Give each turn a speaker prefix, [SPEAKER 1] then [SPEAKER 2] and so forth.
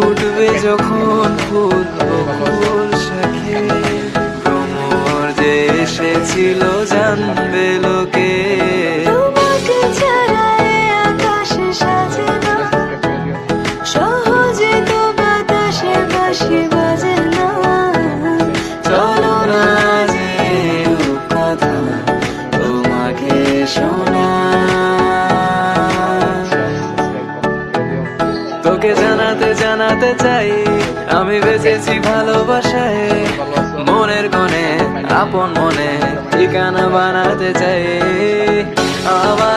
[SPEAKER 1] উঠবে যখন ফুল শাখে, ভ্রমর যে এসেছিল জানবে লোকে।
[SPEAKER 2] তোমাকে ছাড়া এ আকাশ সাজে না, সহজে তো বাতাসে বাঁশি বাজে না।
[SPEAKER 1] চলো না যে কথা তোমাকে শোনা, তোকে জানাতে চাই আমি বেঁচেছি ভালোবাসায়। মনের কোণে আপন মনে ঠিকানা বানাতে চাই। আমার